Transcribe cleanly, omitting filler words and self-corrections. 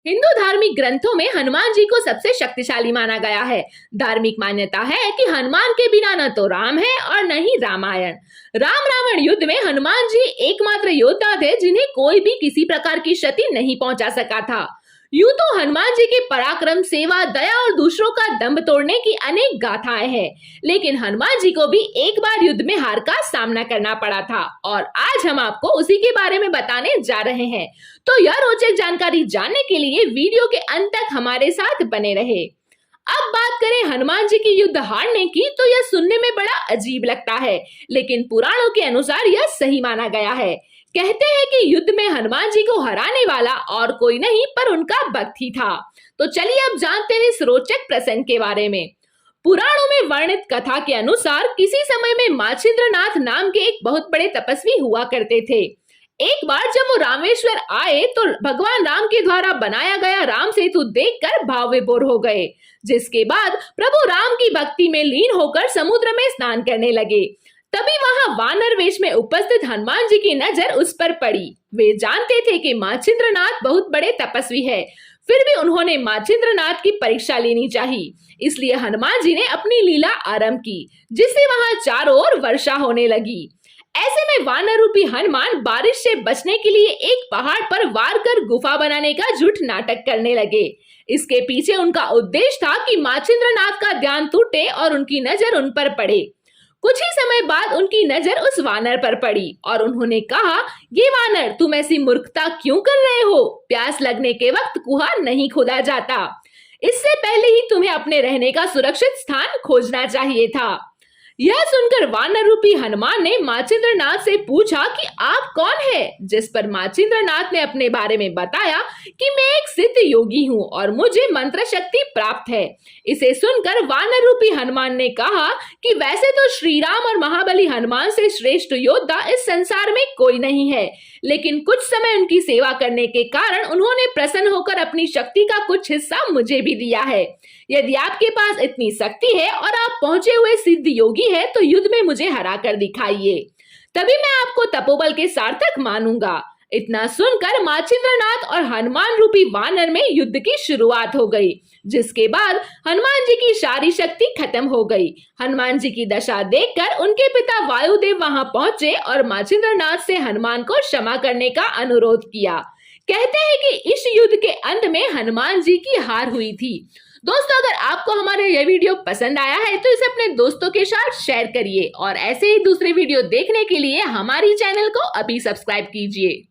हिंदू धार्मिक ग्रंथों में हनुमान जी को सबसे शक्तिशाली माना गया है। धार्मिक मान्यता है कि हनुमान के बिना न तो राम है और न ही रामायण। राम रावण युद्ध में हनुमान जी एकमात्र योद्धा थे जिन्हें कोई भी किसी प्रकार की क्षति नहीं पहुंचा सका था। यूं तो हनुमान जी के पराक्रम, सेवा, दया और दूसरों का दंभ तोड़ने की अनेक गाथाएं हैं, लेकिन हनुमान जी को भी एक बार युद्ध में हार का सामना करना पड़ा था और आज हम आपको उसी के बारे में बताने जा रहे हैं। तो यह रोचक जानकारी जानने के लिए वीडियो के अंत तक हमारे साथ बने रहे। अब बात करें हनुमान जी की युद्ध हारने की, तो यह सुनने में बड़ा अजीब लगता है, लेकिन पुराणों के अनुसार यह सही माना गया है। कहते हैं कि युद्ध में हनुमान जी को हराने वाला और कोई नहीं पर उनका भक्त ही था। तो चलिए अब जानते हैं इस रोचक प्रसंग के बारे में। पुराणों में वर्णित कथा के अनुसार किसी समय में माचिंद्रनाथ नाम के एक बहुत बड़े तपस्वी हुआ करते थे। एक बार जब वो रामेश्वर आए तो भगवान राम के द्वारा बनाया गया राम सेतु देखकर भाव विभोर हो गए, जिसके बाद प्रभु राम की भक्ति में लीन होकर समुद्र में स्नान करने लगे। तभी वहां वानर वेश में उपस्थित हनुमान जी की नजर उस पर पड़ी। वे जानते थे कि माचिंद्रनाथ बहुत बड़े तपस्वी है, फिर भी उन्होंने माचिंद्रनाथ की परीक्षा लेनी चाहिए, इसलिए हनुमान जी ने अपनी लीला आरंभ की, जिससे वहां चारों ओर वर्षा होने लगी। ऐसे में वानर रूपी हनुमान बारिश से बचने के लिए एक पहाड़ पर वार कर गुफा बनाने का झूठ नाटक करने लगे। इसके पीछे उनका उद्देश्य था कि माचिंद्रनाथ का ध्यान टूटे और उनकी नजर उन पर पड़े। कुछ ही समय बाद उनकी नजर उस वानर पर पड़ी और उन्होंने कहा, ये वानर, तुम ऐसी मूर्खता क्यों कर रहे हो? प्यास लगने के वक्त कुआं नहीं खोदा जाता। इससे पहले ही तुम्हें अपने रहने का सुरक्षित स्थान खोजना चाहिए था। यह सुनकर वानर रूपी हनुमान ने माचिंद्रनाथ से पूछा कि आप कौन है? जिस पर माचिंद्रनाथ ने अपने बारे में बताया कि मैं एक सिद्ध योगी हूँ और मुझे मंत्र शक्ति प्राप्त है। इसे सुनकर वानर रूपी हनुमान ने कहा कि वैसे तो श्री राम और महाबली हनुमान से श्रेष्ठ योद्धा इस संसार में कोई नहीं है, लेकिन कुछ समय उनकी सेवा करने के कारण उन्होंने प्रसन्न होकर अपनी शक्ति का कुछ हिस्सा मुझे भी दिया है। यदि आपके पास इतनी शक्ति है और आप पहुंचे हुए सिद्ध योगी है, तो युद्ध में मुझे हरा कर दिखाइए, तभी मैं आपको तपोबल के सार्थक मानूंगा। इतना सुनकर माचिंद्रनाथ और हनुमान रूपी वानर में युद्ध की शुरुआत हो गई, जिसके बाद हनुमान जी की सारी शक्ति खत्म हो गई। हनुमान जी की दशा देखकर उनके पिता वायुदेव वहां पहुंचे और माचिंद्रनाथ से हनुमान को क्षमा करने का अनुरोध किया। कहते हैं कि इस युद्ध के अंत में हनुमान जी की हार हुई थी। दोस्तों, अगर आपको हमारा यह वीडियो पसंद आया है तो इसे अपने दोस्तों के साथ शेयर करिए और ऐसे ही दूसरे वीडियो देखने के लिए हमारी चैनल को अभी सब्सक्राइब कीजिए।